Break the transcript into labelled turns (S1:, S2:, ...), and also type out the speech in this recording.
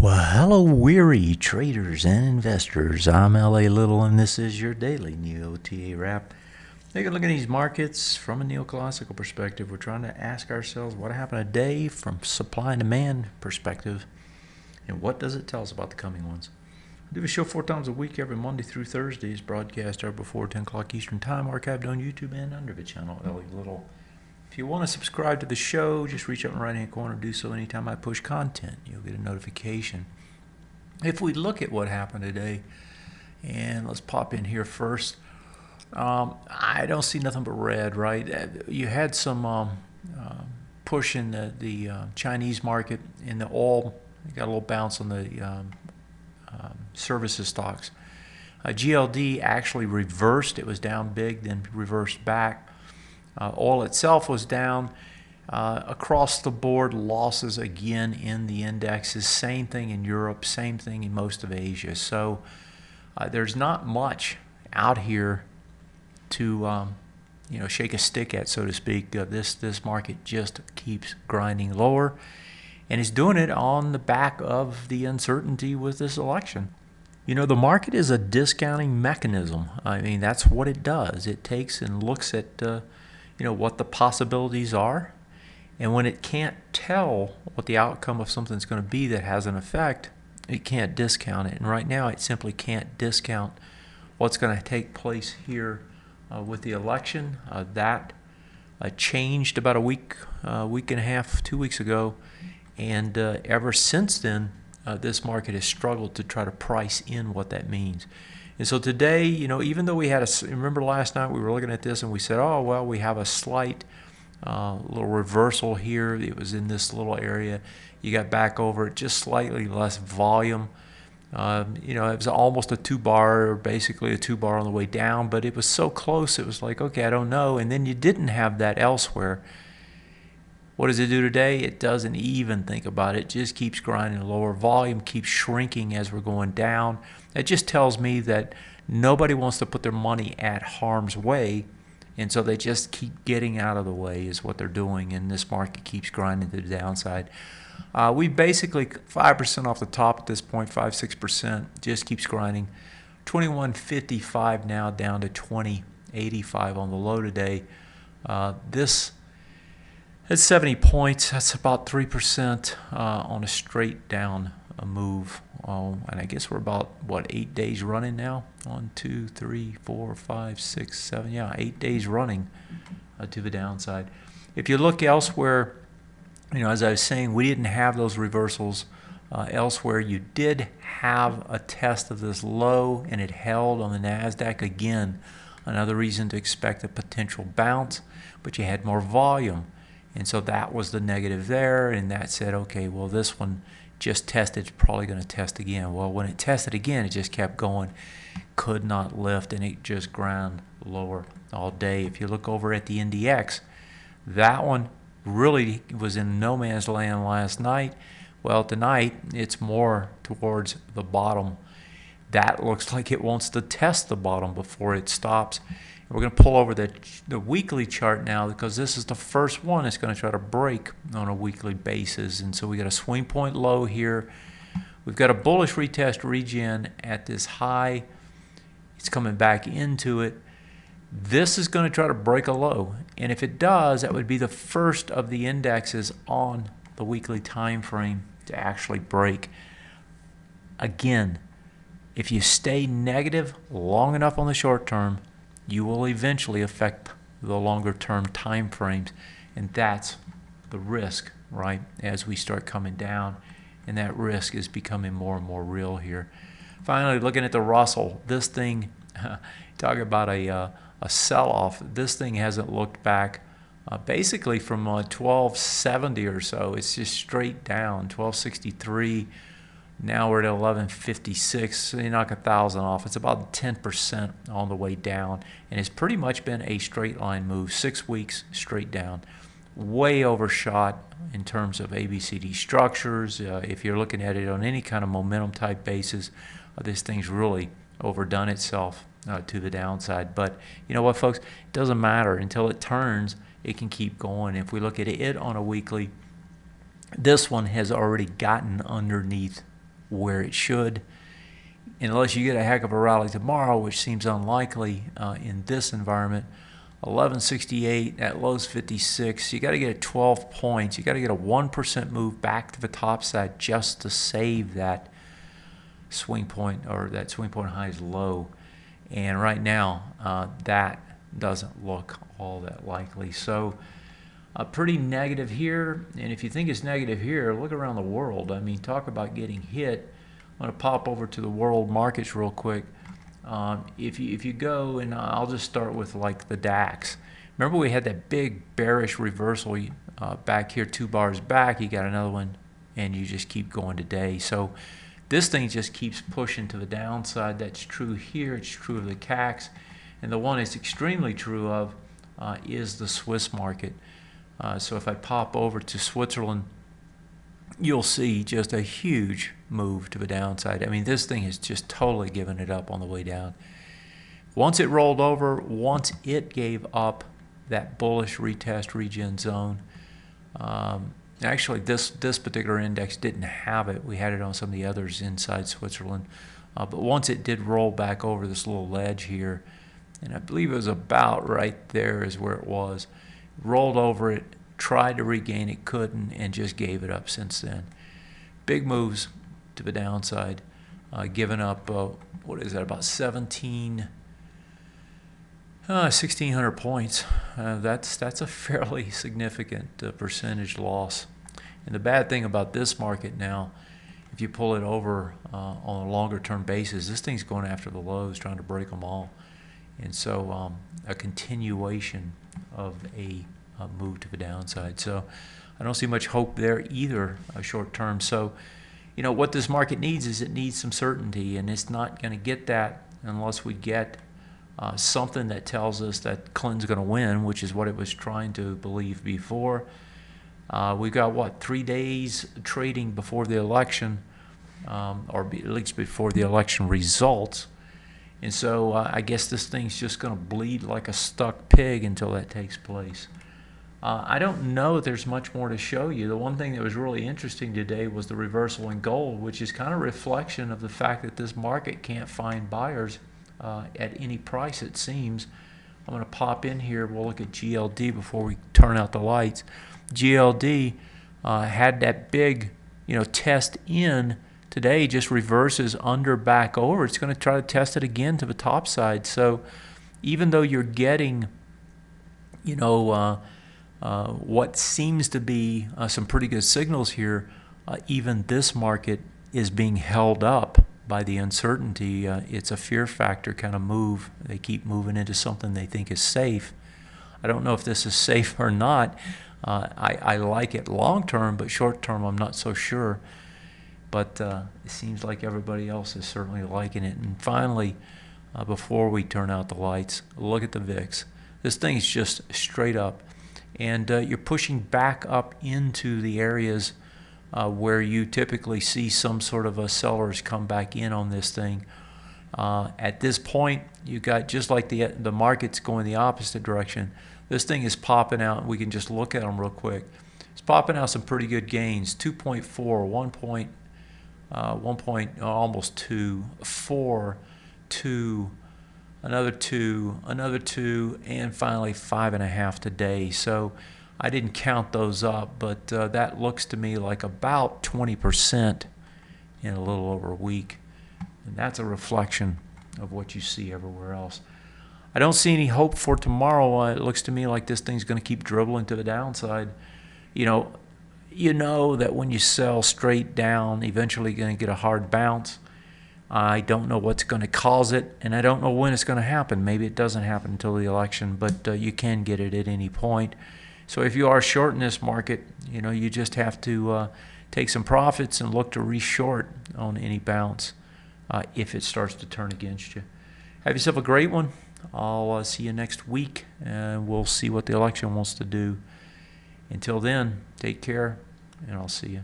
S1: Well, hello, weary traders and investors. I'm LA Little, and this is your daily NeoTA wrap. Taking a look at these markets from a neoclassical perspective. We're trying to ask ourselves what happened today from supply and demand perspective, and what does it tell us about the coming ones. I do a show 4 times a week, every Monday through Thursday. It's broadcast right before 10 o'clock Eastern Time, archived on YouTube and under the channel LA Little. If you want to subscribe to the show, just reach up in the right-hand corner and do so anytime I push content. You'll get a notification. If we look at what happened today, and let's pop in here first, I don't see nothing but red, right? You had some push in the Chinese market in the oil. You got a little bounce on the services stocks. GLD actually reversed. It was down big, then reversed back. Oil itself was down. Across the board, losses again in the indexes. Same thing in Europe, same thing in most of Asia. So there's not much out here to shake a stick at, so to speak. This market just keeps grinding lower, and it's doing it on the back of the uncertainty with this election. You know, the market is a discounting mechanism. I mean, that's what it does. It takes and looks at what the possibilities are, and when it can't tell what the outcome of something's going to be that has an effect, it can't discount it. And right now it simply can't discount what's going to take place here with the election. That changed about a week and a half, 2 weeks ago, and ever since then this market has struggled to try to price in what that means. And so today, even though we had remember last night we were looking at this and we said, oh, well, we have a slight little reversal here. It was in this little area. You got back over it, just slightly less volume. It was almost a 2-bar, or basically a 2-bar on the way down, but it was so close, it was like, okay, I don't know. And then you didn't have that elsewhere. What does it do today? It doesn't even think about it. It just keeps grinding lower. Volume keeps shrinking as we're going down. It just tells me that nobody wants to put their money at harm's way, and so they just keep getting out of the way is what they're doing, and this market keeps grinding to the downside. We basically 5% off the top at this point, 5-6%, just keeps grinding. 21.55 now down to 20.85 on the low today. That's 70 points. That's about 3% on a straight down move. And I guess we're about, 8 days running now? 1, 2, 3, 4, 5, 6, 7. Yeah, 8 days running to the downside. If you look elsewhere, as I was saying, we didn't have those reversals elsewhere. You did have a test of this low, and it held on the NASDAQ again. Another reason to expect a potential bounce, but you had more volume. And so that was the negative there, and that said, okay, well, this one just tested, it's probably going to test again. Well, when it tested again, it just kept going, could not lift, and it just ground lower all day. If you look over at the NDX, that one really was in no man's land last night. Well, tonight, it's more towards the bottom. That looks like it wants to test the bottom before it stops. We're going to pull over the weekly chart now, because this is the first one that's going to try to break on a weekly basis. And so we got a swing point low here. We've got a bullish retest regen at this high. It's coming back into it. This is going to try to break a low. And if it does, that would be the first of the indexes on the weekly time frame to actually break. Again, if you stay negative long enough on the short term, you will eventually affect the longer term time frames, and that's the risk, right, as we start coming down, and that risk is becoming more and more real here. Finally, looking at the Russell, this thing, talk about a sell-off, this thing hasn't looked back basically from 1270 or so. It's just straight down, 1263. Now we're at 1156, so you knock 1,000 off. It's about 10% on the way down, and it's pretty much been a straight line move, 6 weeks straight down. Way overshot in terms of ABCD structures. If you're looking at it on any kind of momentum type basis, this thing's really overdone itself to the downside. But you know what, folks? It doesn't matter. Until it turns, it can keep going. If we look at it on a weekly, this one has already gotten underneath where it should, unless you get a heck of a rally tomorrow, which seems unlikely in this environment. 1168 at lows 56. You got to get at 12 points. You got to get a 1% move back to the top side just to save that swing point, or that swing point highs low. And right now, that doesn't look all that likely. So pretty negative here. And if you think it's negative here, look around the world. I mean, talk about getting hit. I'm going to pop over to the world markets real quick. If you go, and I'll just start with like the DAX. Remember we had that big bearish reversal back here, 2 bars back. You got another one, and you just keep going today. So this thing just keeps pushing to the downside. That's true here. It's true of the CACs. And the one it's extremely true of is the Swiss market. So if I pop over to Switzerland, you'll see just a huge move to the downside. I mean, this thing has just totally given it up on the way down. Once it rolled over, once it gave up that bullish retest regen zone, actually this particular index didn't have it. We had it on some of the others inside Switzerland. But once it did roll back over this little ledge here, and I believe it was about right there is where it was, rolled over it, tried to regain it, couldn't, and just gave it up since then. Big moves to the downside, giving up, what is that, about 1,600 points. That's a fairly significant percentage loss. And the bad thing about this market now, if you pull it over on a longer term basis, this thing's going after the lows, trying to break them all. And so a continuation of a move to the downside. So I don't see much hope there either short term. So, you know, what this market needs is it needs some certainty, and it's not going to get that unless we get something that tells us that Clinton's going to win, which is what it was trying to believe before. We've got, what, 3 days trading before the election, or at least before the election results. And so I guess this thing's just going to bleed like a stuck pig until that takes place. I don't know if there's much more to show you. The one thing that was really interesting today was the reversal in gold, which is kind of a reflection of the fact that this market can't find buyers at any price, it seems. I'm going to pop in here. We'll look at GLD before we turn out the lights. GLD had that big, test in today, just reverses under back over. It's going to try to test it again to the top side. So even though you're getting, what seems to be some pretty good signals here, even this market is being held up by the uncertainty. It's a fear factor kind of move. They keep moving into something they think is safe. I don't know if this is safe or not. I like it long term, but short term I'm not so sure. But it seems like everybody else is certainly liking it. And finally, before we turn out the lights, look at the VIX. This thing is just straight up. And you're pushing back up into the areas where you typically see some sort of a sellers come back in on this thing. At this point, you got, just like the market's going the opposite direction, this thing is popping out. We can just look at them real quick. It's popping out some pretty good gains. 2.4, 1 point, almost 2, 4, 2, another 2, another 2, and finally 5.5 today. So I didn't count those up, but that looks to me like about 20% in a little over a week. And that's a reflection of what you see everywhere else. I don't see any hope for tomorrow. It looks to me like this thing's going to keep dribbling to the downside. You know that when you sell straight down, eventually you're going to get a hard bounce. I don't know what's going to cause it, and I don't know when it's going to happen. Maybe it doesn't happen until the election, but you can get it at any point. So if you are short in this market, you just have to take some profits and look to re-short on any bounce if it starts to turn against you. Have yourself a great one. I'll see you next week, and we'll see what the election wants to do. Until then, take care, and I'll see you.